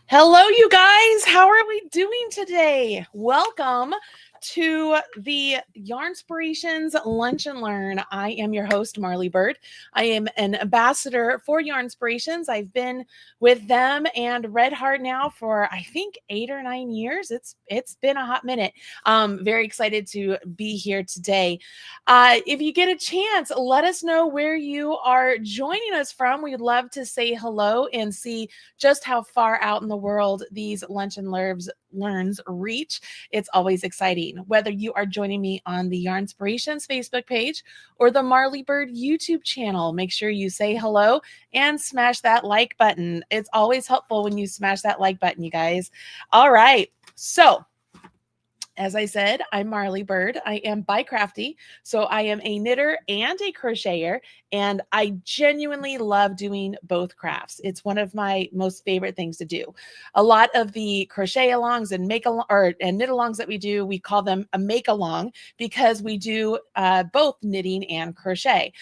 Hello, you guys. How are we doing today? Welcome to the Yarnspirations Lunch and Learn. I am your host, Marley Bird. I am an ambassador for Yarnspirations. I've been with them and Red Heart now for I think 8 or 9 years. It's been a hot minute. Very excited to be here today. If you get a chance, let us know where you are joining us from. We'd love to say hello and see just how far out in the world these lunch and learns reach. It's always exciting. Whether you are joining me on the Yarnspirations Facebook page or the Marley Bird YouTube channel, make sure you say hello and smash that like button. It's always helpful when you smash that like button, you guys. All right. So, as I said, I'm Marley Bird. I am by Crafty. So I am a knitter and a crocheter, and I genuinely love doing both crafts. It's one of my most favorite things to do. A lot of the crochet alongs and and knit alongs that we do, we call them a make along because we do both knitting and crochet.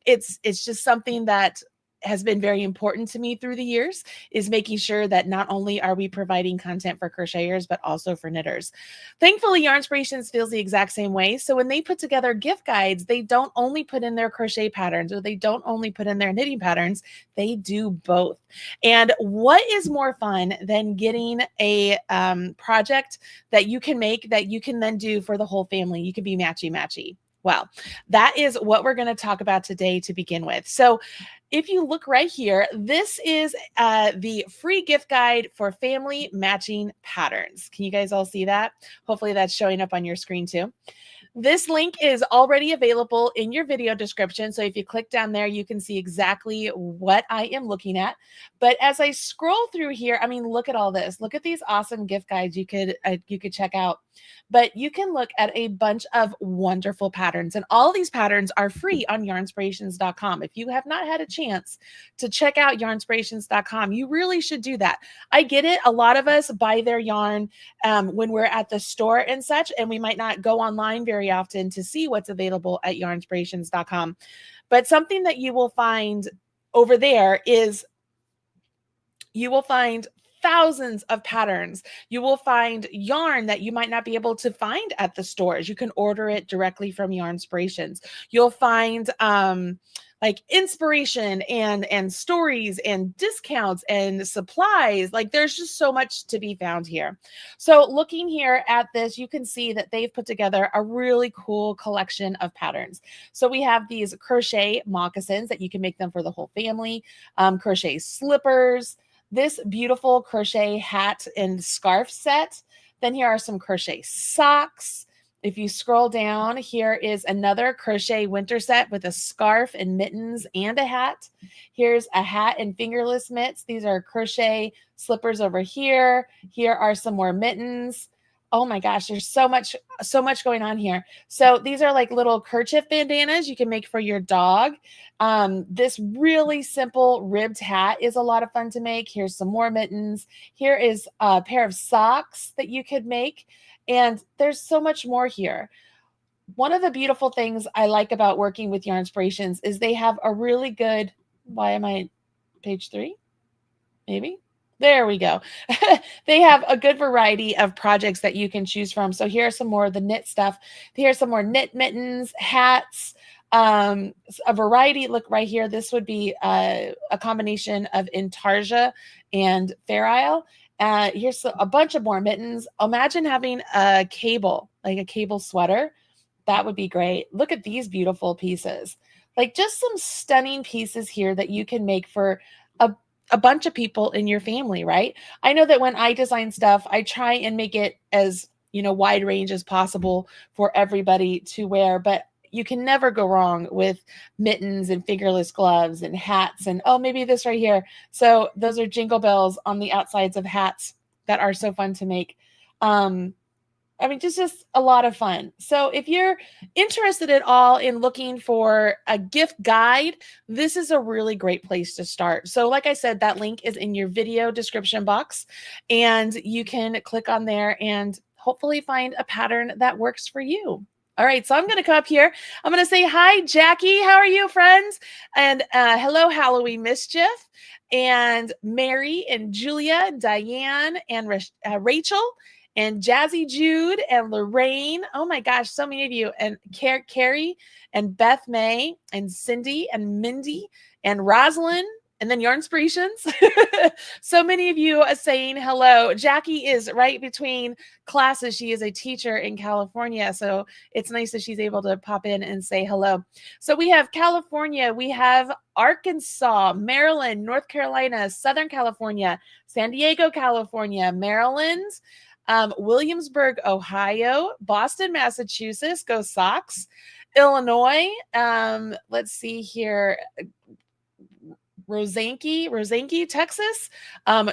It's just something that has been very important to me through the years, is making sure that not only are we providing content for crocheters, but also for knitters. Thankfully, Yarnspirations feels the exact same way. So when they put together gift guides, they don't only put in their crochet patterns or they don't only put in their knitting patterns, they do both. And what is more fun than getting a project that you can make that you can then do for the whole family? You can be matchy-matchy. Well, that is what we're going to talk about today to begin with. So if you look right here, this is the free gift guide for family matching patterns. Can you guys all see that? Hopefully that's showing up on your screen too. This link is already available in your video description. So if you click down there, you can see exactly what I am looking at. But as I scroll through here, I mean, look at all this. Look at these awesome gift guides you could check out. But you can look at a bunch of wonderful patterns. And all these patterns are free on yarnspirations.com. If you have not had a chance to check out yarnspirations.com, you really should do that. I get it. A lot of us buy their yarn when we're at the store and such, and we might not go online very often to see what's available at yarnspirations.com. But something that you will find over there is you will find thousands of patterns. You will find yarn that you might not be able to find at the stores. You can order it directly from Yarnspirations. You'll find like inspiration and stories and discounts and supplies. Like there's just so much to be found here. So looking here at this, you can see that they've put together a really cool collection of patterns. So we have these crochet moccasins that you can make them for the whole family, crochet slippers, this beautiful crochet hat and scarf set. Then here are some crochet socks. If you scroll down, here is another crochet winter set with a scarf and mittens and a hat. Here's a hat and fingerless mitts. These are crochet slippers over here. Here are some more mittens. Oh my gosh, there's so much going on here. So these are like little kerchief bandanas you can make for your dog. This really simple ribbed hat is a lot of fun to make. Here's some more mittens. Here is a pair of socks that you could make. And there's so much more here. One of the beautiful things I like about working with Yarnspirations is they have a really good, why am I page 3? Maybe. There we go. They have a good variety of projects that you can choose from. So here are some more of the knit stuff. Here's some more knit mittens, hats, a variety. Look right here. This would be a combination of intarsia and fair isle. Here's a bunch of more mittens. Imagine having a cable, like a cable sweater. That would be great. Look at these beautiful pieces. Like just some stunning pieces here that you can make for a bunch of people in your family, right? I know that when I design stuff, I try and make it as, wide range as possible for everybody to wear, but you can never go wrong with mittens and fingerless gloves and hats and, oh, maybe this right here. So those are jingle bells on the outsides of hats that are so fun to make. Just a lot of fun. So if you're interested at all in looking for a gift guide, this is a really great place to start. So like I said, that link is in your video description box, and you can click on there and hopefully find a pattern that works for you. All right, so I'm going to come up here. I'm going to say hi, Jackie. How are you, friends? And hello, Halloween Mischief, and Mary, and Julia, and Diane, and Rachel, and Jazzy Jude, and Lorraine. Oh my gosh, so many of you. And Carrie, and Beth May, and Cindy, and Mindy, and Rosalind, and then Yarn Inspirations. So many of you are saying hello. Jackie is right between classes. She is a teacher in California. So it's nice that she's able to pop in and say hello. So we have California, we have Arkansas, Maryland, North Carolina, Southern California, San Diego, California, Maryland, Williamsburg, Ohio, Boston, Massachusetts, go Sox, Illinois, let's see here, Rosanke, Texas,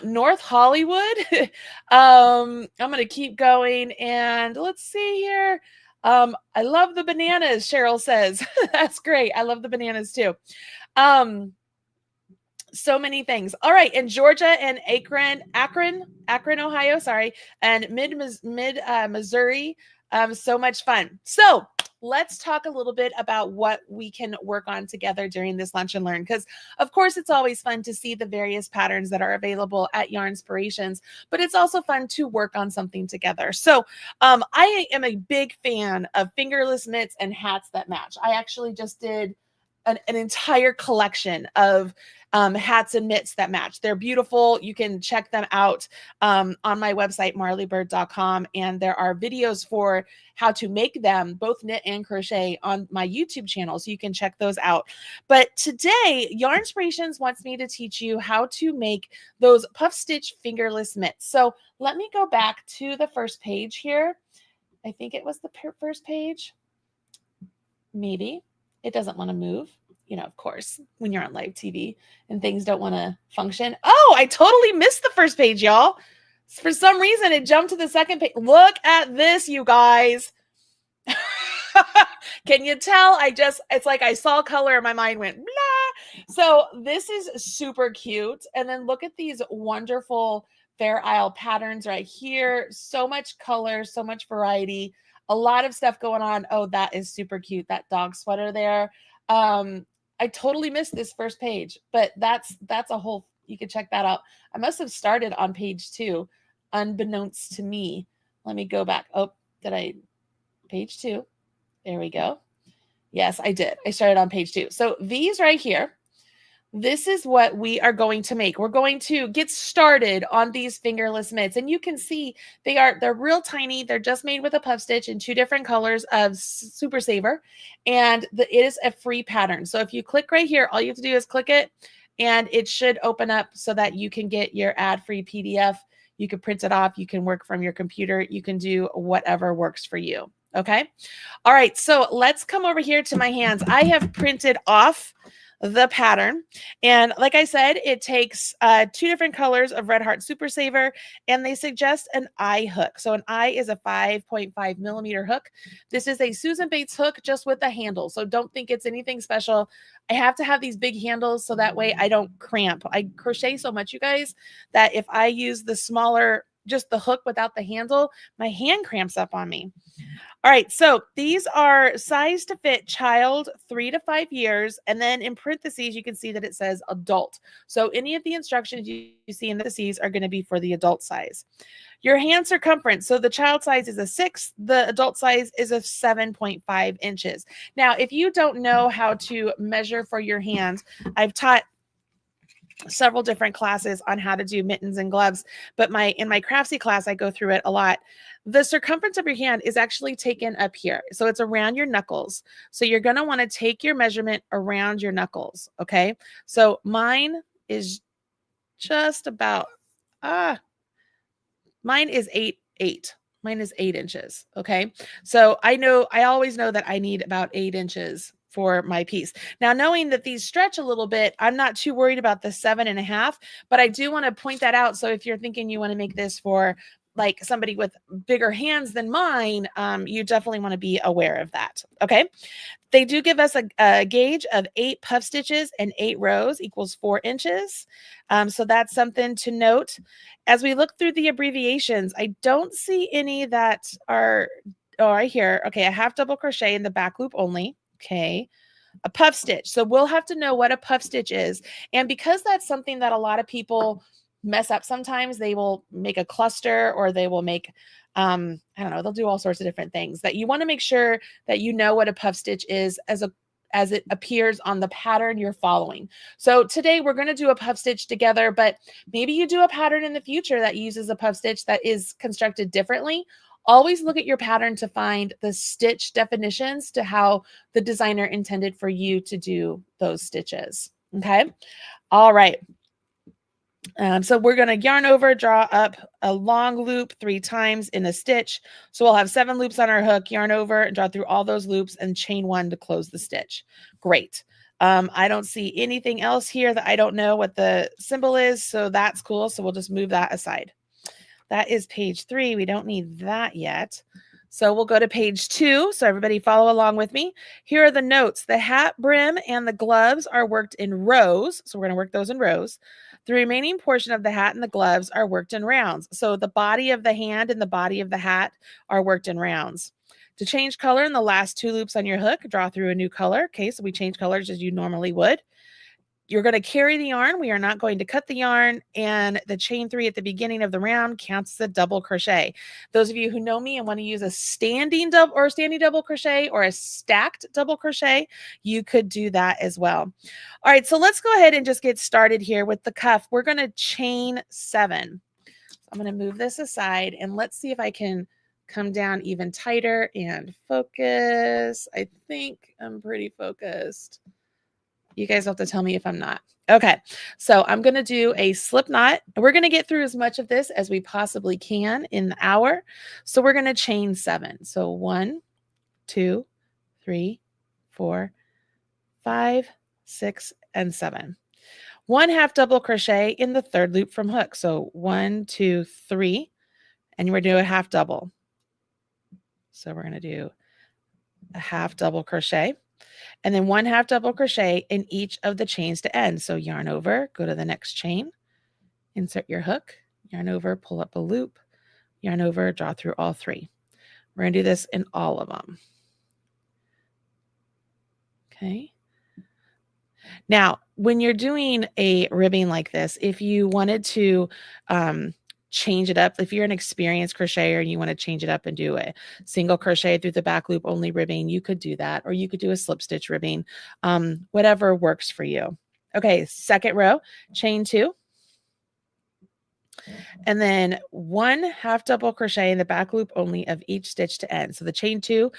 North Hollywood. I'm going to keep going, and let's see here. I love the bananas, Cheryl says. That's great. I love the bananas too. So many things. All right, in Georgia and Akron, Ohio, sorry, and mid Missouri. So much fun. So let's talk a little bit about what we can work on together during this lunch and learn, because of course it's always fun to see the various patterns that are available at Yarn Inspirations, but it's also fun to work on something together. So I am a big fan of fingerless mitts and hats that match. I actually just did an entire collection of hats and mitts that match. They're beautiful. You can check them out on my website, marleybird.com. And there are videos for how to make them, both knit and crochet, on my YouTube channel. So you can check those out. But today, Yarn Inspirations wants me to teach you how to make those puff stitch fingerless mitts. So let me go back to the first page here. I think it was the first page. Maybe. It doesn't want to move. You know, of course, when you're on live TV and things don't want to function. Oh, I totally missed the first page, y'all. For some reason, it jumped to the second page. Look at this, you guys. Can you tell? It's like I saw color and my mind went blah. So this is super cute. And then look at these wonderful Fair Isle patterns right here. So much color, so much variety. A lot of stuff going on. Oh, that is super cute. That dog sweater there. I totally missed this first page, but that's a whole, you can check that out. I must have started on page 2, unbeknownst to me. Let me go back. Oh, page 2. There we go. Yes, I did. I started on page 2. So these right here, this is what we are going to make. We're going to get started on these fingerless mitts. And you can see they're real tiny. They're just made with a puff stitch in 2 different colors of Super Saver. And it is a free pattern. So if you click right here, all you have to do is click it and it should open up so that you can get your ad-free PDF. You can print it off. You can work from your computer. You can do whatever works for you. Okay. All right. So let's come over here to my hands. I have printed off the pattern. And like I said, it takes 2 different colors of Red Heart Super Saver, and they suggest an eye hook. So an eye is a 5.5 millimeter hook. This is a Susan Bates hook just with a handle. So don't think it's anything special. I have to have these big handles so that way I don't cramp. I crochet so much, you guys, that if I use the smaller, just the hook without the handle, my hand cramps up on me. All right, so these are size to fit child 3 to 5 years. And then in parentheses, you can see that it says adult. So any of the instructions you see in the parentheses are going to be for the adult size. Your hand circumference. So the child size is a 6. The adult size is a 7.5 inches. Now, if you don't know how to measure for your hand, I've taught several different classes on how to do mittens and gloves, but in my Craftsy class, I go through it a lot. The circumference of your hand is actually taken up here. So it's around your knuckles. So you're going to want to take your measurement around your knuckles. Okay. So mine is just about, mine is 8. Mine is 8 inches. Okay. So I always know that I need about 8 inches for my piece. Now, knowing that these stretch a little bit, I'm not too worried about the 7.5, but I do want to point that out. So if you're thinking you want to make this for like somebody with bigger hands than mine, you definitely want to be aware of that. Okay. They do give us a gauge of 8 puff stitches and 8 rows equals 4 inches. So that's something to note. As we look through the abbreviations, I don't see any that are right here. Okay, a half double crochet in the back loop only. Okay. A puff stitch. So we'll have to know what a puff stitch is. And because that's something that a lot of people mess up sometimes, they will make a cluster or they will make I don't know, they'll do all sorts of different things. That you want to make sure that you know what a puff stitch is as it appears on the pattern you're following. So today we're going to do a puff stitch together, but maybe you do a pattern in the future that uses a puff stitch that is constructed differently. Always look at your pattern to find the stitch definitions to how the designer intended for you to do those stitches. Okay. All right. So we're going to yarn over, draw up a long loop 3 times in a stitch. So we'll have 7 loops on our hook, yarn over, and draw through all those loops and chain 1 to close the stitch. Great. I don't see anything else here that I don't know what the symbol is, so that's cool. So we'll just move that aside. That is page 3. We don't need that yet. So we'll go to page 2. So everybody follow along with me. Here are the notes. The hat brim and the gloves are worked in rows. So we're going to work those in rows. The remaining portion of the hat and the gloves are worked in rounds. So the body of the hand and the body of the hat are worked in rounds. To change color in the last 2 loops on your hook, draw through a new color. Okay, so we change colors as you normally would. You're going to carry the yarn. We are not going to cut the yarn, and the chain 3 at the beginning of the round counts as a double crochet. Those of you who know me and want to use a standing double crochet or a stacked double crochet, you could do that as well. All right, so let's go ahead and just get started here with the cuff. We're going to chain 7. I'm going to move this aside and let's see if I can come down even tighter and focus. I think I'm pretty focused. You guys have to tell me if I'm not. Okay, so I'm going to do a slip knot. We're going to get through as much of this as we possibly can in the hour. So we're going to chain 7. So 1, 2, 3, 4, 5, 6, and 7. 1 half double crochet in the 3rd loop from hook. So 1, 2, 3, and we're doing a half double. So we're going to do a half double crochet. And then 1 half double crochet in each of the chains to end. So yarn over, go to the next chain, insert your hook, yarn over, pull up a loop, yarn over, draw through all 3. We're going to do this in all of them. Okay. Now, when you're doing a ribbing like this, if you wanted to change it up, if you're an experienced crocheter and you want to change it up and do a single crochet through the back loop only ribbing, you could do that, or you could do a slip stitch ribbing, whatever works for you. Okay, 2nd row, chain 2. And then 1 half double crochet in the back loop only of each stitch to end. So the chain 2,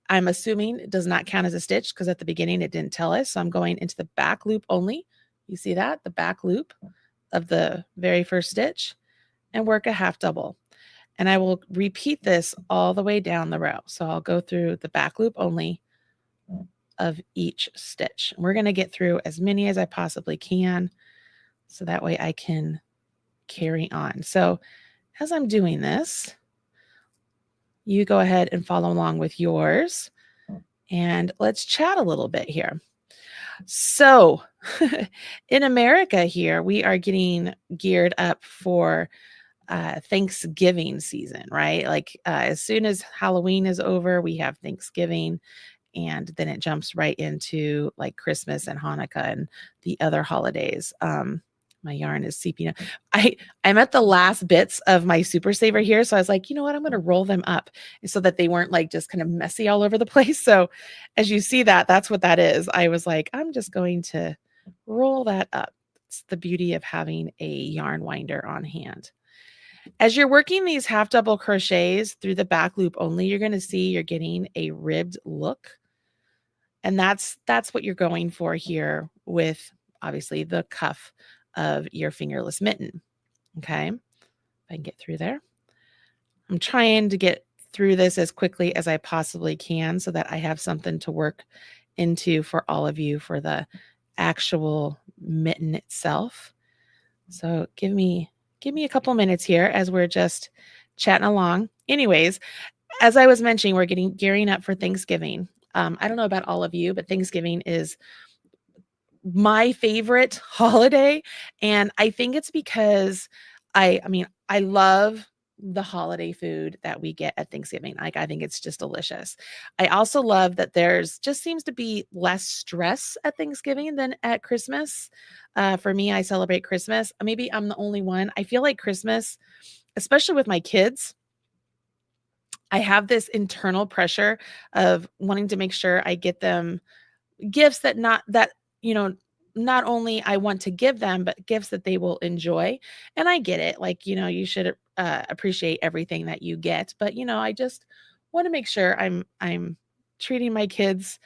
I'm assuming does not count as a stitch because at the beginning it didn't tell us. So I'm going into the back loop only. You see that? The back loop of the very first stitch and work a half double. And I will repeat this all the way down the row. So I'll go through the back loop only of each stitch. We're going to get through as many as I possibly can so that way I can carry on. So as I'm doing this, you go ahead and follow along with yours and let's chat a little bit here. So in America here, we are getting geared up for Thanksgiving season, right? Like as soon as Halloween is over, we have Thanksgiving, and then it jumps right into like Christmas and Hanukkah and the other holidays. My yarn is seeping up. I'm at the last bits of my super saver here. So I was like, you know what? I'm going to roll them up so that they weren't like just kind of messy all over the place. So as you see that, that's what that is. I was like, I'm just going to roll that up. It's the beauty of having a yarn winder on hand. As you're working these half double crochets through the back loop only, you're going to see you're getting a ribbed look. And that's what you're going for here with obviously the cuff of your fingerless mitten. Okay. If I can get through there. I'm trying to get through this as quickly as I possibly can so that I have something to work into for all of you for the actual mitten itself. So give me a couple minutes here as we're just chatting along. Anyways, as I was mentioning, we're gearing up for Thanksgiving. I don't know about all of you, but Thanksgiving is my favorite holiday. And I think it's because I love the holiday food that we get at Thanksgiving. Like, I think it's just delicious. I also love that there's just seems to be less stress at Thanksgiving than at Christmas. For me, I celebrate Christmas. Maybe I'm the only one. I feel like Christmas, especially with my kids, I have this internal pressure of wanting to make sure I get them gifts you know, not only I want to give them, but gifts that they will enjoy. And I get it. Like, you should appreciate everything that you get, but I just want to make sure I'm treating my kids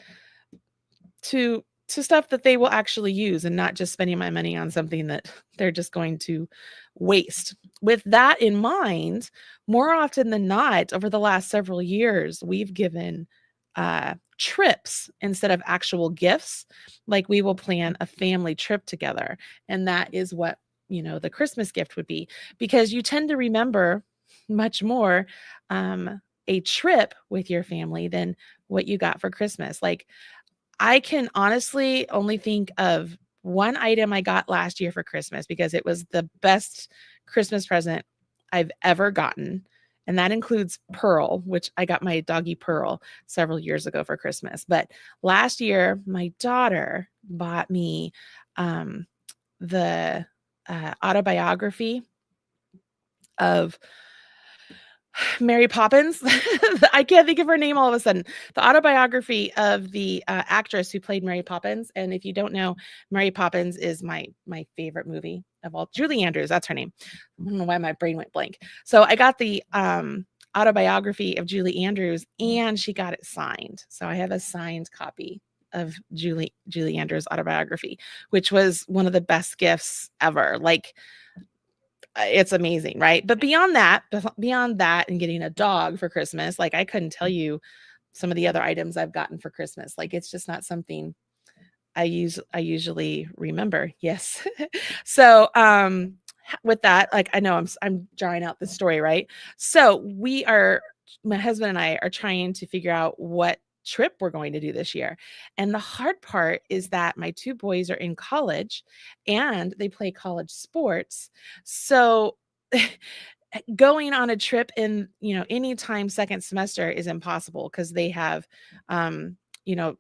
to stuff that they will actually use and not just spending my money on something that they're just going to waste. With that in mind, more often than not, over the last several years, we've given trips instead of actual gifts. Like, we will plan a family trip together, and that is what the Christmas gift would be, because you tend to remember much more a trip with your family than what you got for Christmas. Like, I can honestly only think of one item I got last year for Christmas because it was the best Christmas present I've ever gotten. And that includes Pearl, which I got my doggy Pearl several years ago for Christmas. But last year, my daughter bought me the autobiography of Mary Poppins. I can't think of her name all of a sudden. The autobiography of the actress who played Mary Poppins. And if you don't know, Mary Poppins is my favorite movie of all. Julie Andrews, that's her name. I don't know why my brain went blank. So I got the autobiography of Julie Andrews, and she got it signed. So I have a signed copy of Julie Andrews' autobiography, which was one of the best gifts ever. Like, it's amazing, right? But beyond that and getting a dog for Christmas, like, I couldn't tell you some of the other items I've gotten for Christmas. Like, it's just not something I usually remember. Yes. So, with that, like, I know I'm drawing out the story, right? So my husband and I are trying to figure out what trip we're going to do this year. And the hard part is that my two boys are in college and they play college sports. So going on a trip in, anytime second semester is impossible because they have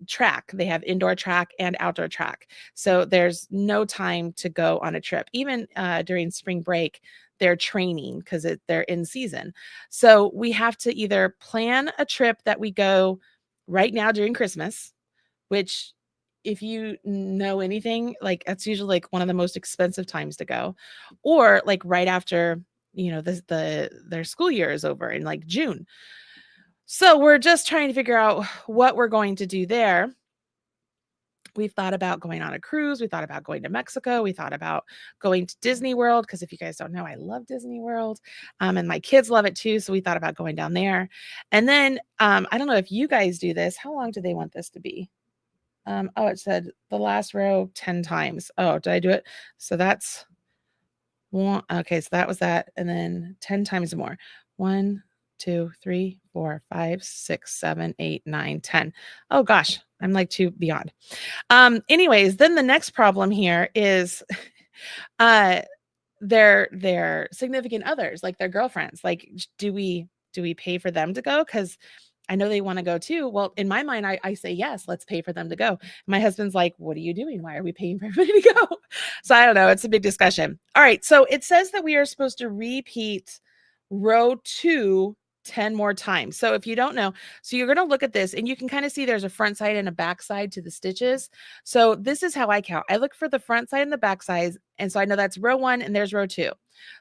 track. They have indoor track and outdoor track. So there's no time to go on a trip. Even during spring break, they're training because they're in season. So we have to either plan a trip that we go right now during Christmas, which, if you know anything, like, that's usually like one of the most expensive times to go, or like right after their school year is over in like June. So we're just trying to figure out what we're going to do there. We've thought about going on a cruise. We thought about going to Mexico. We thought about going to Disney World, because if you guys don't know, I love Disney World, and my kids love it too. So we thought about going down there. And then I don't know if you guys do this. How long do they want this to be? Oh, it said the last row 10 times. Oh, did I do it? So that's one. Okay, so that was that. And then 10 times more. 1, 2, 3, 4, 5, 6, 7, 8, 9, 10. Oh gosh, I'm like 2 beyond. Anyways, then the next problem here is their significant others, like their girlfriends. Like, do we pay for them to go? Because I know they want to go too. Well, in my mind, I say, yes, let's pay for them to go. My husband's like, what are you doing? Why are we paying for everybody to go? So I don't know. It's a big discussion. All right. So it says that we are supposed to repeat row 2 10 more times. So if you don't know, so you're going to look at this and you can kind of see there's a front side and a back side to the stitches. So this is how I count. I look for the front side and the back side. And so I know that's row 1 and there's row 2.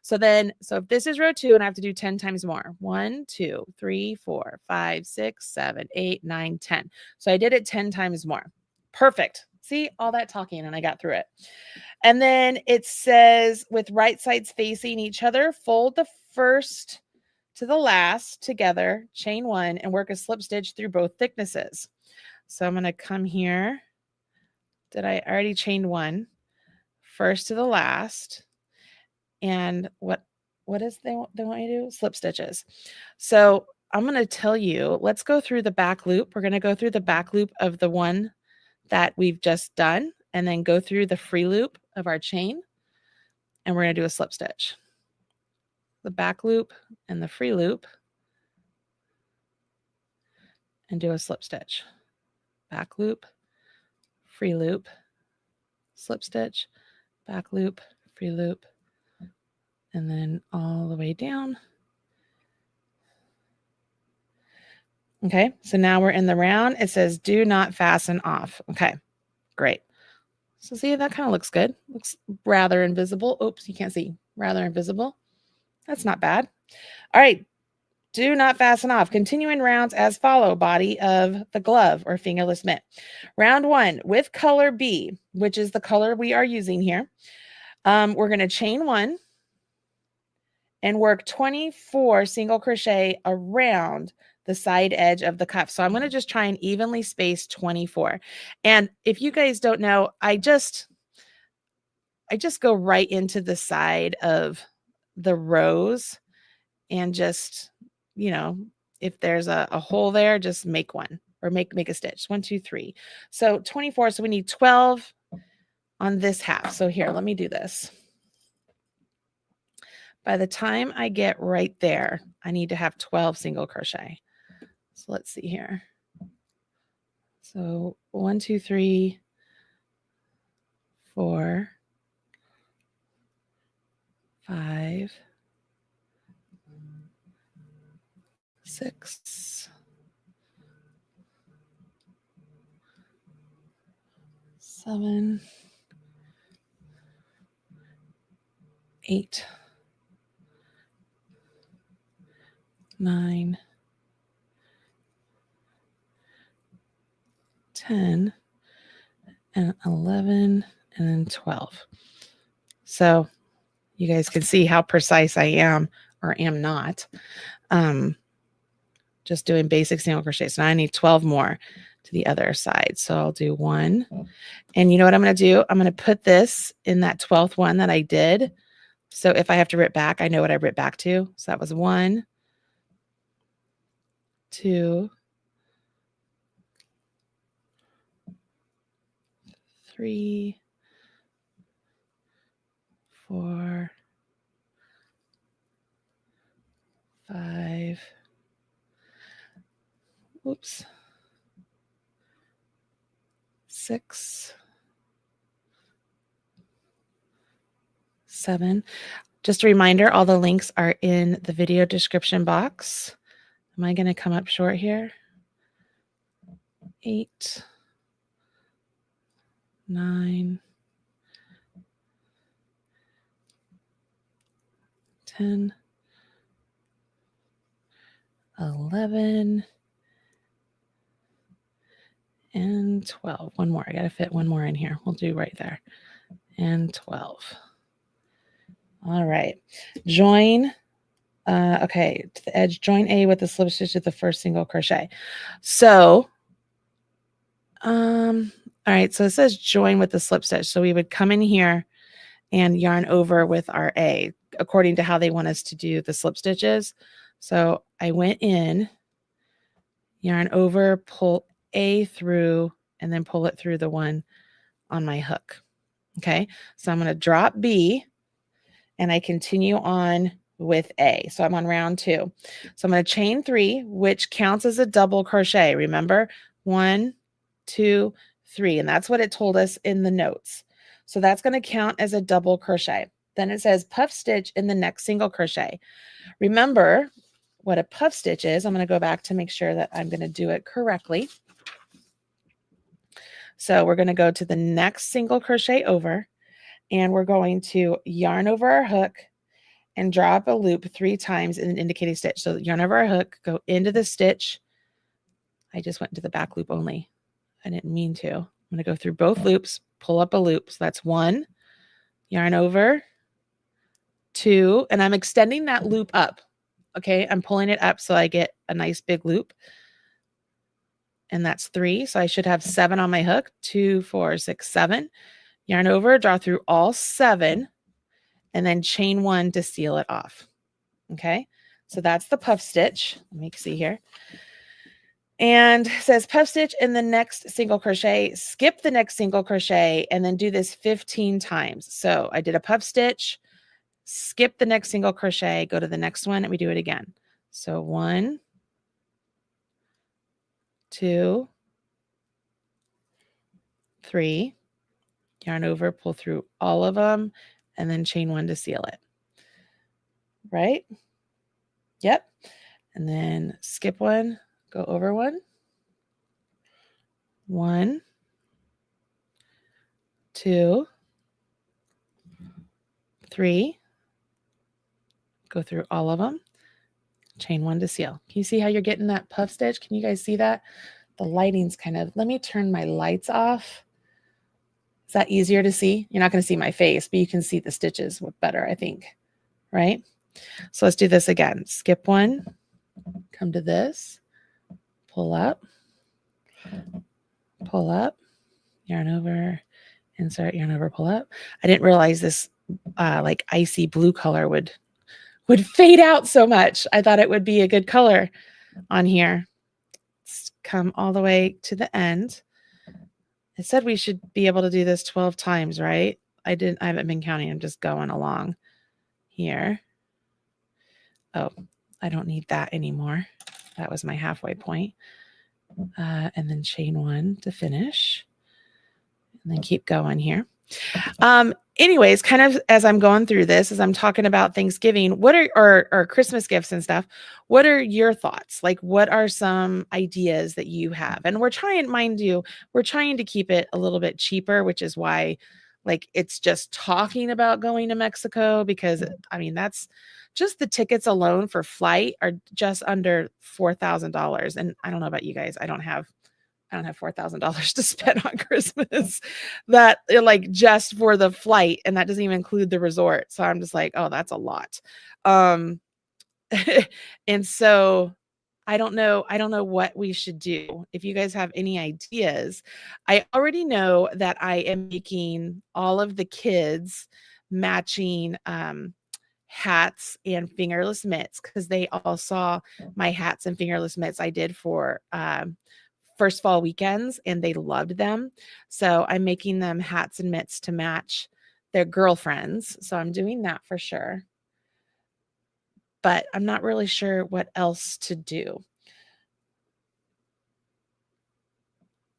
So if this is row 2 and I have to do 10 times more, 1, 2, 3, 4, 5, 6, 7, 8, 9, 10. So I did it 10 times more. Perfect. See all that talking and I got through it. And then it says, with right sides facing each other, fold the first to the last together, chain 1, and work a slip stitch through both thicknesses. So I'm going to come here. Did I already chain 1? First to the last. And what is they want me to do? Slip stitches. So I'm going to tell you, let's go through the back loop. We're going to go through the back loop of the one that we've just done, and then go through the free loop of our chain, and we're going to do a slip stitch. the back loop and the free loop and do a slip stitch. Back loop, free loop, slip stitch, back loop, free loop, and then all the way down. Okay, so now we're in the round. It says do not fasten off. Okay, great. So see, that kind of looks good. Looks rather invisible. Oops, you can't see. Rather invisible. That's not bad. All right, do not fasten off. Continuing rounds as follow. Body of the glove or fingerless mitt. Round 1 with color B, which is the color we are using here. We're going to chain 1 and work 24 single crochet around the side edge of the cuff. So I'm going to just try and evenly space 24. And if you guys don't know, I just go right into the side of the rows and just, if there's a hole there, just make one or make a stitch. 1, 2, 3. So 24. So we need 12 on this half. So here, let me do this. By the time I get right there, I need to have 12 single crochet. So let's see here. So 1, 2, 3, 4, 5, 6, 7, 8, 9, 10, and 11, and then 12. So you guys can see how precise I am or am not. Just doing basic single crochet. So now I need 12 more to the other side. So I'll do 1. And you know what I'm going to do? I'm going to put this in that 12th one that I did. So if I have to rip back, I know what I rip back to. So that was 1, 2, 3, 4, 5. Oops. 6, 7. Just a reminder, all the links are in the video description box. Am I going to come up short here? 8, 9, 10, 11, and 12. One more. I got to fit one more in here. We'll do right there. And 12. All right. Join. Okay, to the edge, join A with the slip stitch at the first single crochet. So, all right, so it says join with the slip stitch. So we would come in here and yarn over with our A according to how they want us to do the slip stitches. So I went in, yarn over, pull A through, and then pull it through the one on my hook. Okay, so I'm going to drop B and I continue on with A. So I'm on round 2. So I'm going to chain 3, which counts as a double crochet. Remember, 1, 2, 3. And that's what it told us in the notes. So that's going to count as a double crochet. Then it says puff stitch in the next single crochet. Remember what a puff stitch is. I'm going to go back to make sure that I'm going to do it correctly. So we're going to go to the next single crochet over, and we're going to yarn over our hook and drop a loop 3 times in an indicating stitch. So yarn over our hook, go into the stitch. I just went into the back loop only. I didn't mean to. I'm going to go through both loops, pull up a loop. So that's 1, yarn over, 2, and I'm extending that loop up. Okay, I'm pulling it up so I get a nice big loop. And that's 3. So I should have 7 on my hook. 2, 4, 6, 7. Yarn over, draw through all 7. And then chain 1 to seal it off. Okay, so that's the puff stitch. Let me see here. And it says puff stitch in the next single crochet, skip the next single crochet, and then do this 15 times. So I did a puff stitch, skip the next single crochet, go to the next one, and we do it again. So 1, 2, 3, yarn over, pull through all of them, and then chain 1 to seal it. Right? Yep. And then skip 1, go over 1, 1, 2, 3, go through all of them, chain 1 to seal. Can you see how you're getting that puff stitch? Can you guys see that? The lighting's kind of, let me turn my lights off. Is that easier to see? You're not going to see my face, but you can see the stitches better, I think, right? So let's do this again. Skip 1, come to this, pull up, yarn over, insert, yarn over, pull up. I didn't realize this like icy blue color would fade out so much. I thought it would be a good color on here. Let's come all the way to the end. It said we should be able to do this 12 times, right? I haven't been counting. I'm just going along here. Oh, I don't need that anymore. That was my halfway point. And then chain 1 to finish. And then keep going here. Anyways, kind of as I'm going through this, as I'm talking about Thanksgiving, what are or Christmas gifts and stuff, what are your thoughts? Like, what are some ideas that you have? And we're trying, mind you, we're trying to keep it a little bit cheaper, which is why, like, it's just talking about going to Mexico, because I mean, that's just the tickets alone for flight are just under $4,000. And I don't know about you guys. I don't have $4,000 to spend on Christmas, that like just for the flight. And that doesn't even include the resort. So I'm just like, oh, that's a lot. And so I don't know what we should do. If you guys have any ideas, I already know that I am making all of the kids matching, hats and fingerless mitts, because they all saw my hats and fingerless mitts I did for, first fall weekends, and they loved them. So I'm making them hats and mitts to match their girlfriends. So I'm doing that for sure. But I'm not really sure what else to do.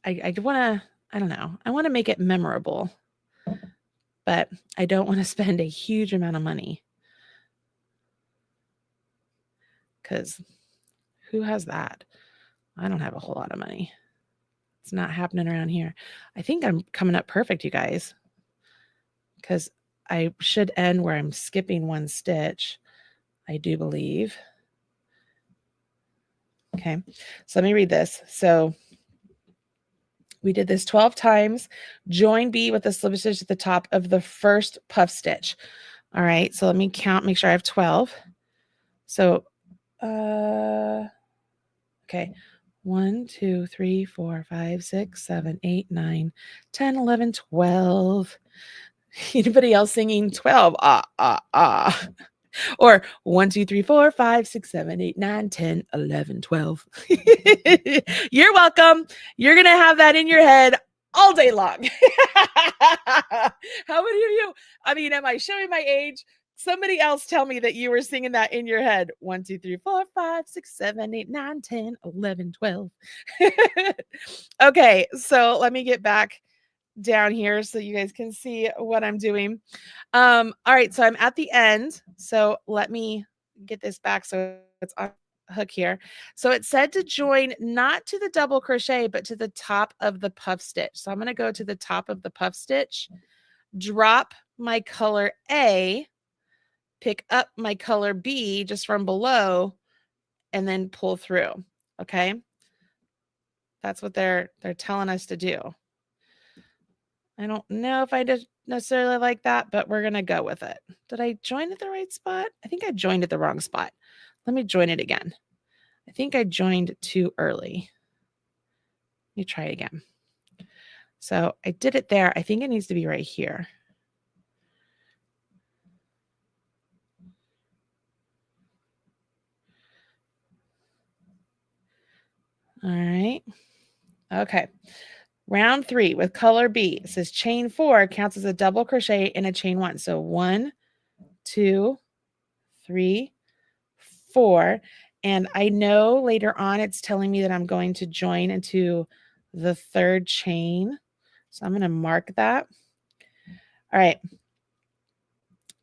I want to, I don't know. I want to make it memorable, but I don't want to spend a huge amount of money, because who has that? I don't have a whole lot of money. It's not happening around here. I think I'm coming up perfect, you guys, because I should end where I'm skipping 1 stitch, I do believe. Okay, so let me read this. So we did this 12 times. Join B with a slip stitch at the top of the first puff stitch. All right, so let me count, make sure I have 12. So, okay. 1, 2, 3, 4, 5, 6, 7, 8, 9, 10, 11, 12. Anybody else singing 12? Or 1, 2, 3, 4, 5, 6, 7, 8, 9, 10, 11, 12. You're welcome. You're going to have that in your head all day long. How many of you, I mean, am I showing my age? Somebody else tell me that you were singing that in your head. 1, 2, 3, 4, 5, 6, 7, 8, 9, 10, 11, 12. Okay, so let me get back down here so you guys can see what I'm doing. All right, so I'm at the end. So let me get this back so it's on hook here. So it said to join not to the double crochet, but to the top of the puff stitch. So I'm going to go to the top of the puff stitch, drop my color A, pick up my color B just from below, and then pull through. Okay. That's what they're telling us to do. I don't know if I did necessarily like that, but we're going to go with it. Did I join at the right spot? I think I joined at the wrong spot. Let me join it again. I think I joined too early. Let me try it again. So I did it there. I think it needs to be right here. All right. Okay. Round 3 with color B. It says chain 4 counts as a double crochet in a chain 1. So 1, 2, 3, 4. And I know later on it's telling me that I'm going to join into the third chain. So I'm going to mark that. All right.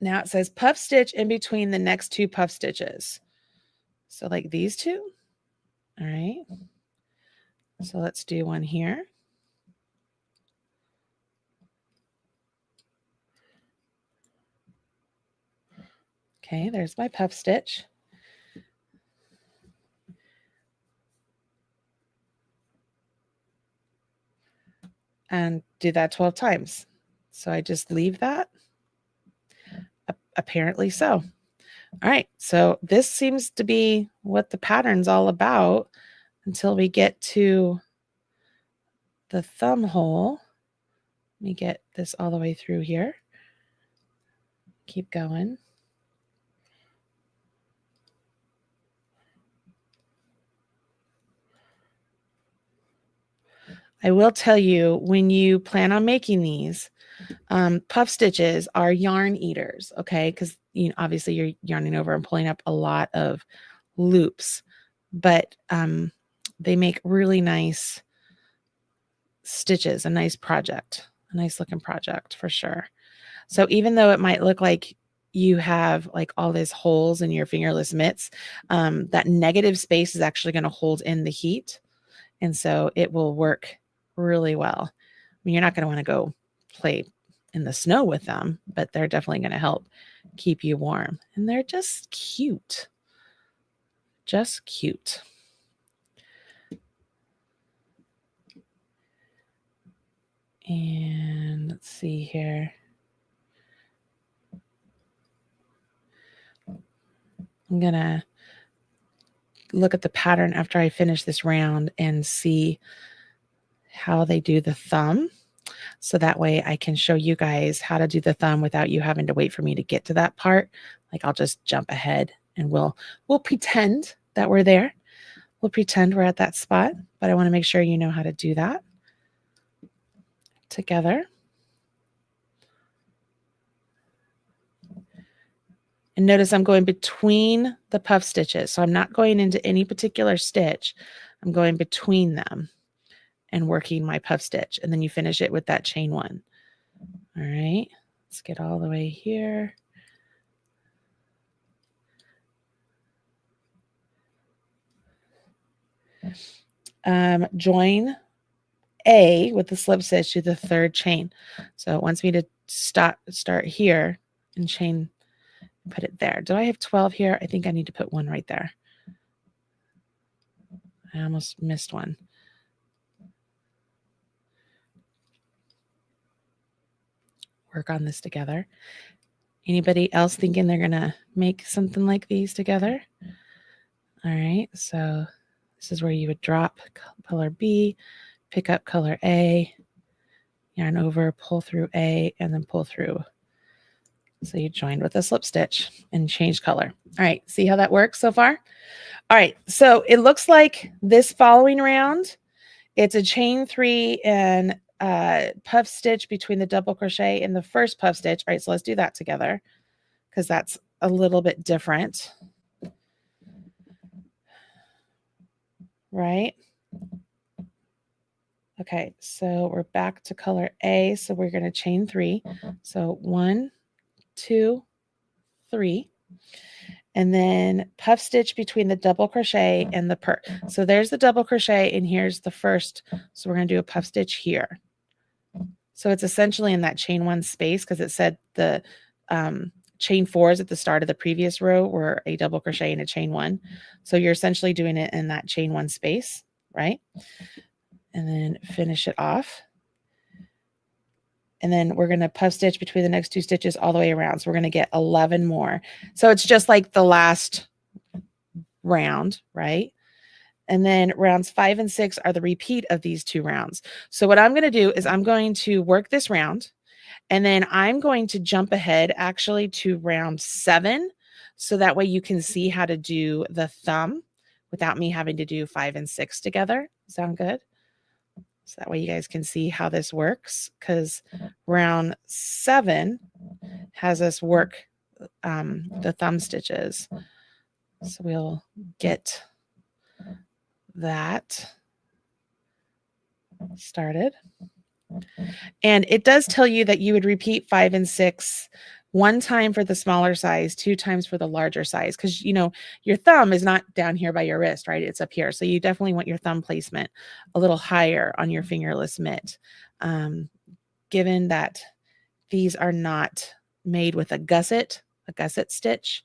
Now it says puff stitch in between the next 2 puff stitches. So like these 2. All right. So let's do one here. Okay, there's my puff stitch. And do that 12 times. So I just leave that. Apparently so. All right, so this seems to be what the pattern's all about until we get to the thumb hole. Let me get this all the way through here. Keep going. I will tell you, when you plan on making these, puff stitches are yarn eaters, okay? Because obviously you're yarning over and pulling up a lot of loops, but they make really nice stitches, a nice project, a nice looking project for sure. So even though it might look like you have like all these holes in your fingerless mitts, that negative space is actually going to hold in the heat. And so it will work really well. I mean, you're not going to want to go play in the snow with them, but they're definitely going to help keep you warm. And they're just cute. Just cute. And let's see here. I'm going to look at the pattern after I finish this round and see how they do the thumb. So that way I can show you guys how to do the thumb without you having to wait for me to get to that part. Like I'll just jump ahead and we'll pretend that we're there. We'll pretend we're at that spot, but I want to make sure you know how to do that together. And notice I'm going between the puff stitches. So I'm not going into any particular stitch. I'm going between them and working my puff stitch. And then you finish it with that chain 1. All right, let's get all the way here. Join A with the slip stitch to the 3rd chain. So it wants me to start here and chain, put it there. Do I have 12 here? I think I need to put 1 right there. I almost missed one. Work on this together. Anybody else thinking they're going to make something like these together? All right, so this is where you would drop color B, pick up color A, yarn over, pull through A, and then pull through. So you joined with a slip stitch and change color. All right, see how that works so far? All right, so it looks like this following round, it's a chain 3 and puff stitch between the double crochet and the first puff stitch. All right, so let's do that together because that's a little bit different. Right? Okay, so we're back to color A. So we're going to chain 3. So 1, 2, 3. And then puff stitch between the double crochet and the purl. So there's the double crochet and here's the first. So we're going to do a puff stitch here. So it's essentially in that chain 1 space because it said the chain 4s at the start of the previous row were a double crochet and a chain 1. So you're essentially doing it in that chain 1 space, right? And then finish it off. And then we're going to puff stitch between the next 2 stitches all the way around. So we're going to get 11 more. So it's just like the last round, right? And then rounds 5 and 6 are the repeat of these 2 rounds. So what I'm going to do is I'm going to work this round and then I'm going to jump ahead actually to round 7. So that way you can see how to do the thumb without me having to do 5 and 6 together. Sound good? So that way you guys can see how this works because round 7 has us work the thumb stitches. So we'll get that started. And it does tell you that you would repeat 5 and 6 one time for the smaller size, 2 times for the larger size, because you know your thumb is not down here by your wrist, right? It's up here. So you definitely want your thumb placement a little higher on your fingerless mitt. Given that these are not made with a gusset stitch.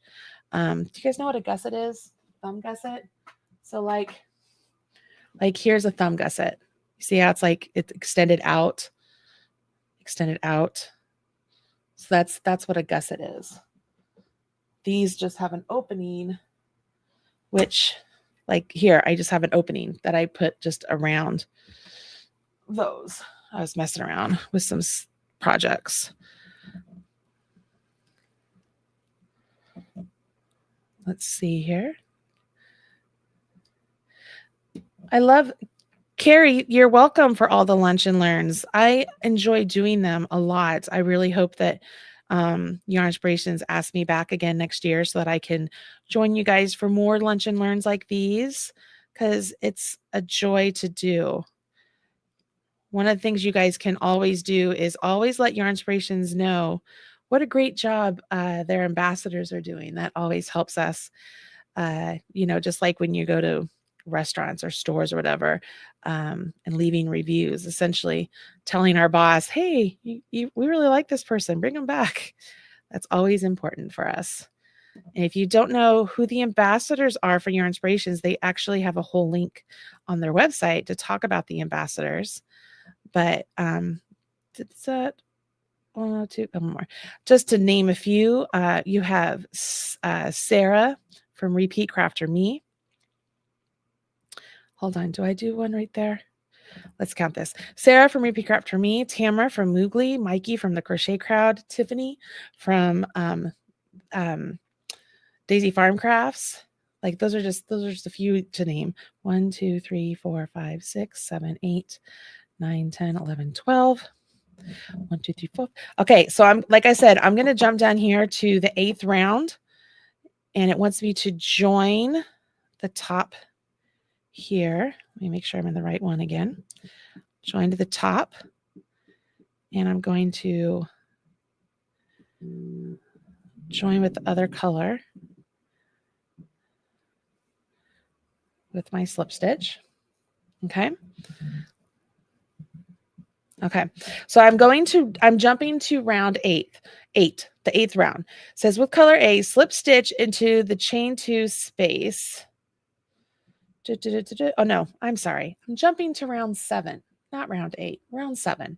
Do you guys know what a gusset is? Thumb gusset? So like here's a thumb gusset. You see how it's like it's extended out. So that's what a gusset is. These just have an opening, which like here, I just have an opening that I put just around those. I was messing around with some projects. Let's see here. I love Carrie, you're welcome for all the lunch and learns. I enjoy doing them a lot. I really hope that Yarn Inspirations ask me back again next year so that I can join you guys for more lunch and learns like these, because it's a joy to do. One of the things you guys can always do is always let Yarn Inspirations know what a great job their ambassadors are doing. That always helps us, you know, just like when you go to restaurants or stores or whatever, and leaving reviews, essentially telling our boss, hey, we really like this person, bring them back. That's always important for us. And if you don't know who the ambassadors are for Yarn Inspirations, they actually have a whole link on their website to talk about the ambassadors. But it's one more. Just to name a few, you have Sarah from Repeat Crafter Me. Hold on, do I do one right there? Let's count this. Sarah from Repeat Crafter Me, Tamara from Moogly, Mikey from the Crochet Crowd, Tiffany from Daisy Farm Crafts. Like those are just a few to name. 1, 2, 3, 4, 5, 6, 7, 8, 9, 10, 11, 12. 1, 2, 3, 4. Okay, so I'm like I said, I'm going to jump down here to the 8th round, and it wants me to join the top here. Let me make sure I'm in the right one again. Join to the top, and I'm going to join with the other color with my slip stitch. Okay. Okay, so I'm jumping to round 8, the 8th round. It says with color A, slip stitch into the chain 2 space. Oh no, I'm sorry. I'm jumping to round 7, not round 8, round 7.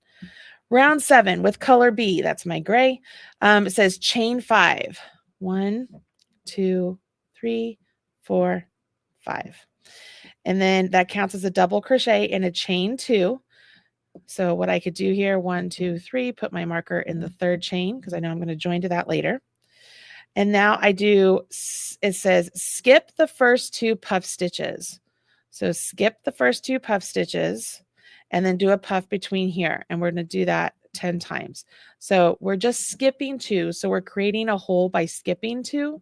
Round 7 with color B, that's my gray. It says chain 5. 1, 2, 3, 4, 5. And then that counts as a double crochet in a chain 2. So what I could do here, 1, 2, 3, put my marker in the 3rd chain because I know I'm going to join to that later. And now I do, it says skip the first 2 puff stitches. So skip the first 2 puff stitches and then do a puff between here. And we're going to do that 10 times. So we're just skipping 2. So we're creating a hole by skipping 2.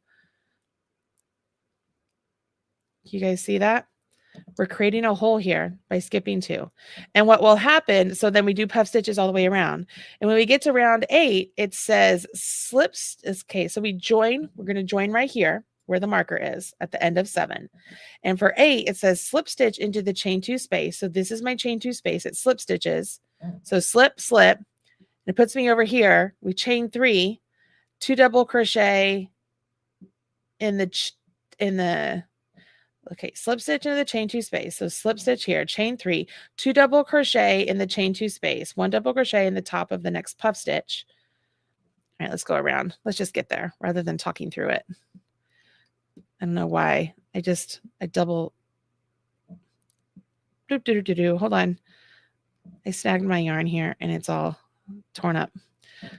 You guys see that? We're creating a hole here by skipping 2. And what will happen, so then we do puff stitches all the way around. And when we get to round 8, it says slips. Okay, so we join. We're going to join right here where the marker is at the end of 7. And for 8, it says slip stitch into the chain 2 space. So this is my chain 2 space. It slip stitches. So slip, slip. And it puts me over here. We chain 3, 2 double crochet in the okay, slip stitch into the chain 2 space. So slip stitch here, chain 3, 2 double crochet in the chain 2 space, 1 double crochet in the top of the next puff stitch. All right, let's go around. Let's just get there rather than talking through it. I don't know why. I double. Hold on. I snagged my yarn here and it's all torn up.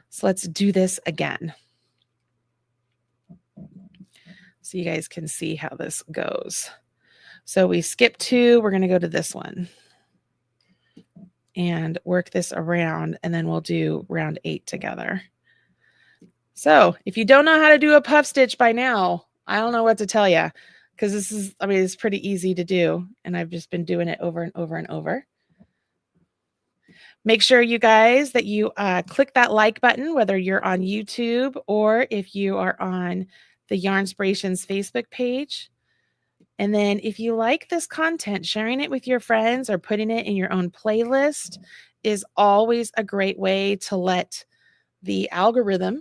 So let's do this again, so you guys can see how this goes. So we skip 2, we're going to go to this one and work this around, and then we'll do round 8 together. So if you don't know how to do a puff stitch by now, I don't know what to tell you, because this is, I mean, it's pretty easy to do. And I've just been doing it over and over and over. Make sure, you guys, that you click that like button, whether you're on YouTube or if you are on the Yarnspirations Facebook page. And then if you like this content, sharing it with your friends or putting it in your own playlist is always a great way to let the algorithm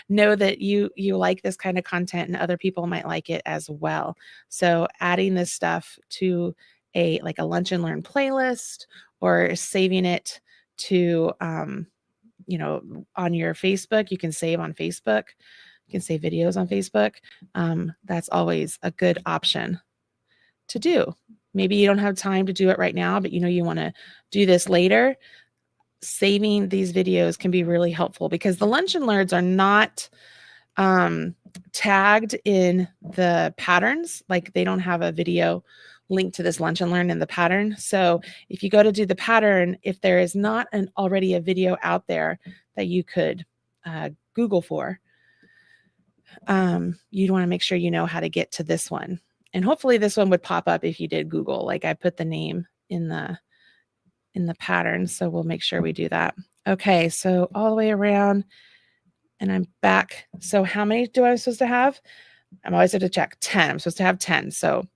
know that you like this kind of content and other people might like it as well. So adding this stuff to a lunch and learn playlist, or saving it to on your Facebook. You can save on Facebook. You can save videos on Facebook. That's always a good option to do. Maybe you don't have time to do it right now, but you want to do this later. Saving these videos can be really helpful, because the lunch and learns are not tagged in the patterns. Like, they don't have a video link to this lunch and learn in the pattern. So if you go to do the pattern, if there is not already a video out there that you could Google for, you'd want to make sure you know how to get to this one. And hopefully this one would pop up if you did Google. Like, I put the name in the pattern, so we'll make sure we do that. Okay, so all the way around, and I'm back. So how many do I supposed to have? I'm always have to check. 10. I'm supposed to have 10. So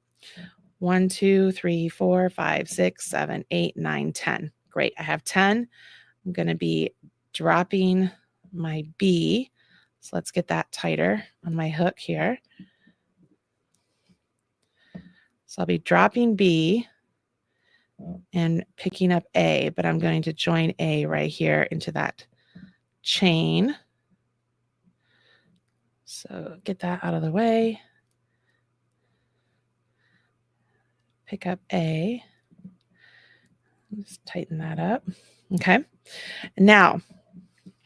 1, 2, 3, 4, 5, 6, 7, 8, 9, 10. Great. I have 10. I'm going to be dropping my B. So let's get that tighter on my hook here. So I'll be dropping B and picking up A, but I'm going to join A right here into that chain. So get that out of the way. Pick up A. Just tighten that up. Okay. Now,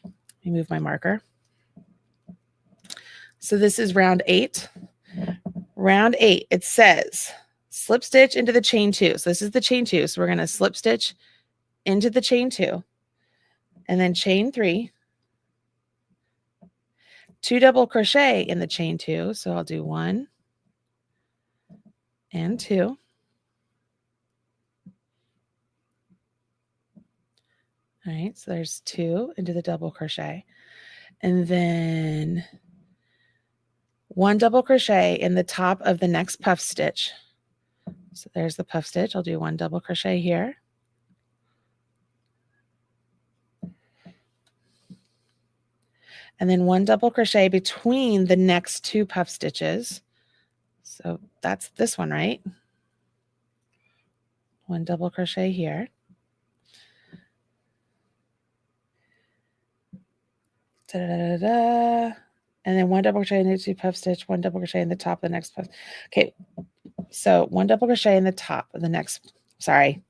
let me move my marker. So this is round 8. Round 8, it says slip stitch into the chain 2. So this is the chain 2. So we're going to slip stitch into the chain 2, and then chain 3, 2 double crochet in the chain 2. So I'll do 1 and 2. All right, so there's 2 into the double crochet, and then 1 double crochet in the top of the next puff stitch. So there's the puff stitch. I'll do 1 double crochet here. And then 1 double crochet between the next 2 puff stitches. So that's this one, right? 1 double crochet here. Da, da, da, da. And then 1 double crochet in the 2 puff stitch, 1 double crochet in the top of the next puff. Okay, so 1 double crochet in the top of the next, sorry.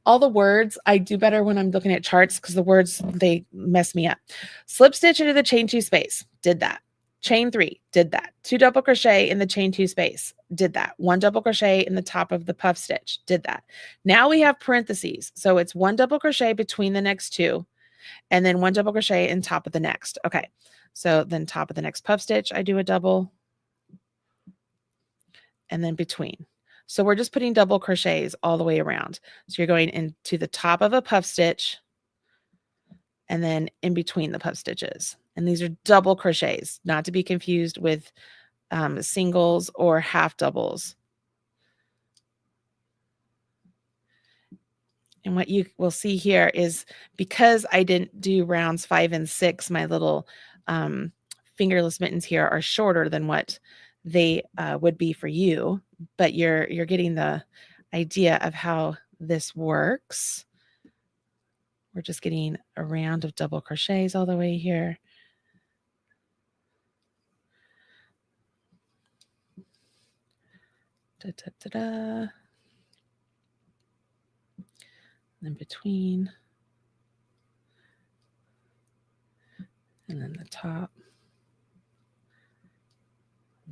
All the words, I do better when I'm looking at charts, because the words, they mess me up. Slip stitch into the chain 2 space, did that. Chain 3, did that. 2 double crochet in the chain 2 space, did that. 1 double crochet in the top of the puff stitch, did that. Now we have parentheses. So it's 1 double crochet between the next 2, and then 1 double crochet in top of the next. Okay. So then top of the next puff stitch, I do a double, and then between. So we're just putting double crochets all the way around. So you're going into the top of a puff stitch and then in between the puff stitches. And these are double crochets, not to be confused with singles or half doubles. And what you will see here is, because I didn't do rounds 5 and 6, my little fingerless mittens here are shorter than what they would be for you, but you're getting the idea of how this works. We're just getting a round of double crochets all the way here. Da, da, da, da. And then between, and then the top,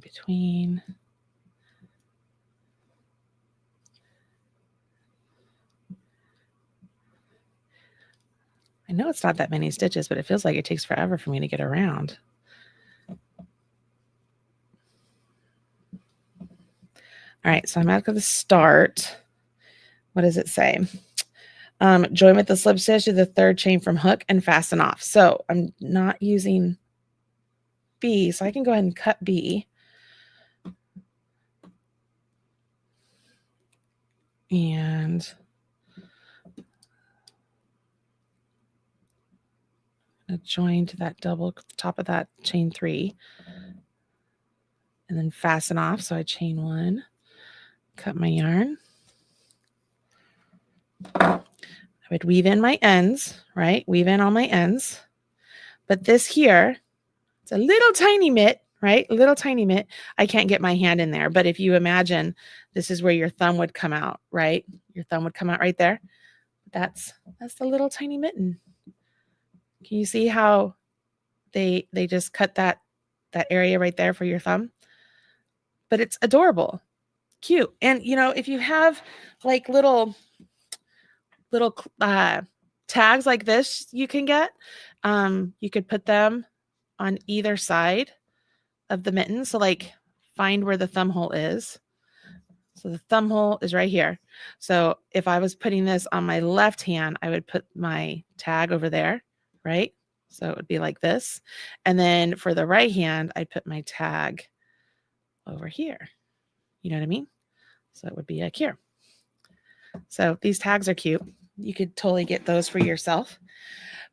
between. I know it's not that many stitches, but it feels like it takes forever for me to get around. All right, so I'm at the start. What does it say? Join with the slip stitch to the third chain from hook and fasten off. So I'm not using B, so I can go ahead and cut B. And join to that double top of that chain 3 and then fasten off. So I chain 1, cut my yarn. I would weave in my ends, right? Weave in all my ends. But this here, it's a little tiny mitt, right? A little tiny mitt. I can't get my hand in there. But if you imagine this is where your thumb would come out, right? Your thumb would come out right there. That's the little tiny mitten. Can you see how they just cut that area right there for your thumb? But it's adorable, cute. And you know, if you have like little tags like this, you can get, you could put them on either side of the mitten. So like find where the thumb hole is. So the thumb hole is right here. So if I was putting this on my left hand, I would put my tag over there, right? So it would be like this. And then for the right hand, I'd put my tag over here. You know what I mean? So it would be like here. So these tags are cute. You could totally get those for yourself.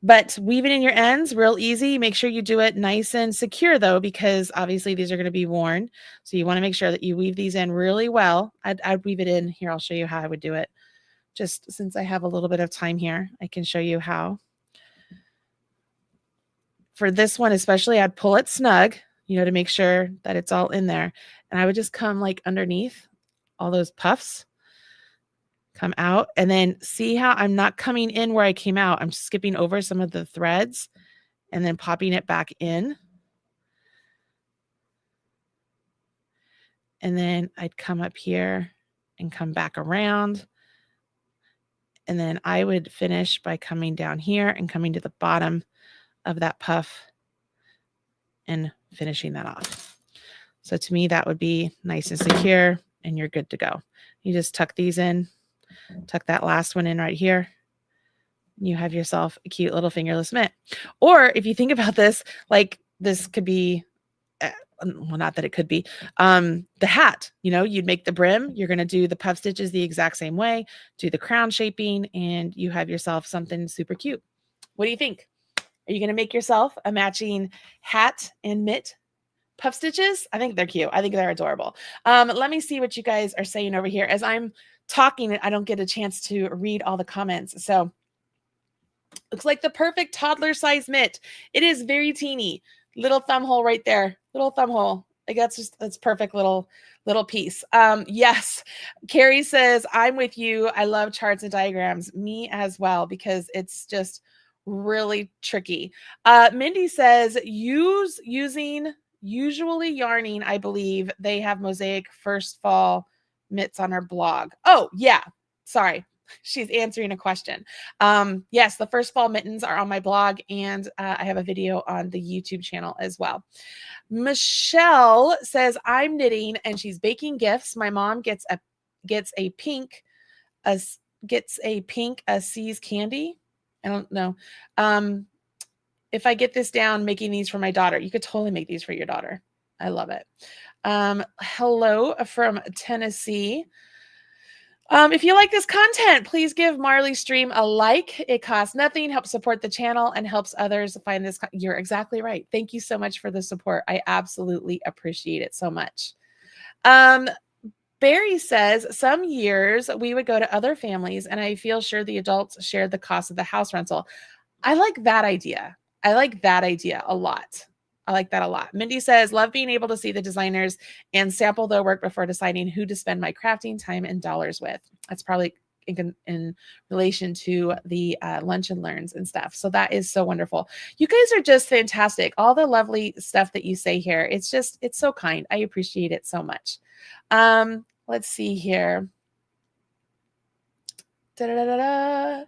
But weave it in your ends, real easy. Make sure you do it nice and secure though, because obviously these are going to be worn. So you want to make sure that you weave these in really well. I'd weave it in here. I'll show you how I would do it. Just since I have a little bit of time here, I can show you how. For this one especially, I'd pull it snug, you know, to make sure that it's all in there. And I would just come like underneath all those puffs, come out, and then see how I'm not coming in where I came out. I'm skipping over some of the threads and then popping it back in. And then I'd come up here and come back around. And then I would finish by coming down here and coming to the bottom of that puff and finishing that off. So to me, that would be nice and secure and you're good to go. You just tuck these in, tuck that last one in right here. You have yourself a cute little fingerless mitt. Or if you think about this, like this could be, well, not that it could be, the hat, you know, you'd make the brim, you're going to do the puff stitches the exact same way, do the crown shaping, and you have yourself something super cute. What do you think? Are you going to make yourself a matching hat and mitt puff stitches? I think they're cute. I think they're adorable. Let me see what you guys are saying over here. As I'm talking, I don't get a chance to read all the comments. So looks like the perfect toddler size mitt. It is very teeny. Little thumb hole right there. Little thumb hole. Like that's perfect little piece. Yes. Carrie says, I'm with you. I love charts and diagrams. Me as well, because it's just really tricky. Mindy says, using usually yarning. I believe they have mosaic first fall mitts on her blog. Oh yeah. Sorry. She's answering a question. Yes, the first fall mittens are on my blog, and I have a video on the YouTube channel as well. Michelle says, I'm knitting and she's baking gifts. My mom gets a pink sees candy. I don't know. If I get this down, making these for my daughter, you could totally make these for your daughter. I love it. Hello from Tennessee. If you like this content, please give Marley's stream a like. It costs nothing, helps support the channel, and helps others find this. You're exactly right. Thank you so much for the support. I absolutely appreciate it so much. Barry says, some years we would go to other families, and I feel sure the adults shared the cost of the house rental. I like that idea. I like that idea a lot. I like that a lot. Mindy says, love being able to see the designers and sample their work before deciding who to spend my crafting time and dollars with. That's probably in relation to the lunch and learns and stuff. So that is so wonderful. You guys are just fantastic. All the lovely stuff that you say here. It's so kind. I appreciate it so much. Let's see here. Da-da-da-da-da.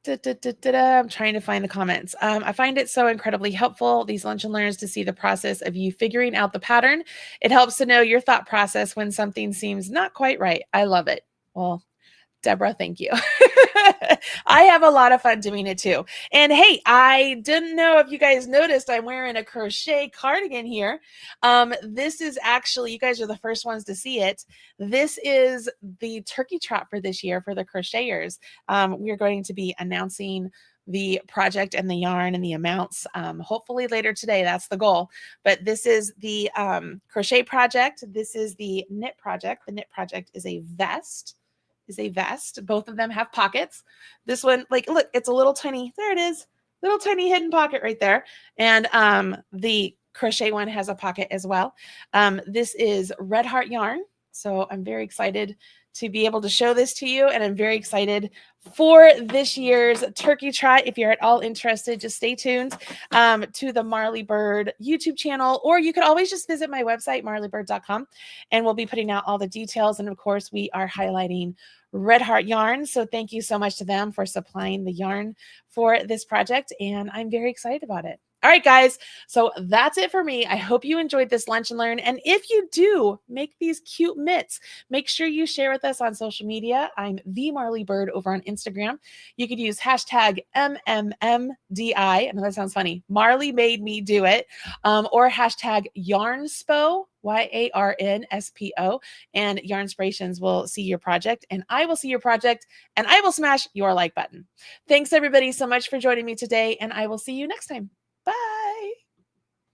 I'm trying to find the comments. I find it so incredibly helpful, these lunch and learns, to see the process of you figuring out the pattern. It helps to know your thought process when something seems not quite right. I love it. Well, Deborah, thank you. I have a lot of fun doing it too. And hey, I didn't know if you guys noticed, I'm wearing a crochet cardigan here. This is actually, you guys are the first ones to see it. This is the turkey trot for this year for the crocheters. We are going to be announcing the project and the yarn and the amounts hopefully later today. That's the goal. But this is the crochet project. This is the knit project. The knit project is a vest. Both of them have pockets. This one, like, look, it's a little tiny, there it is, little tiny hidden pocket right there. And the crochet one has a pocket as well. This is Red Heart yarn. So I'm very excited to be able to show this to you. And I'm very excited for this year's turkey trot. If you're at all interested, just stay tuned to the Marley Bird YouTube channel, or you could always just visit my website, marleybird.com, and we'll be putting out all the details. And of course, we are highlighting Red Heart Yarn. So thank you so much to them for supplying the yarn for this project. And I'm very excited about it. All right, guys. So that's it for me. I hope you enjoyed this lunch and learn. And if you do, make these cute mitts. Make sure you share with us on social media. I'm the Marley Bird over on Instagram. You could use hashtag MMMDI. I know that sounds funny. Marley made me do it. Or hashtag Yarnspo, YARNSPO, and Yarnspirations will see your project, and I will see your project, and I will smash your like button. Thanks everybody so much for joining me today, and I will see you next time. Bye.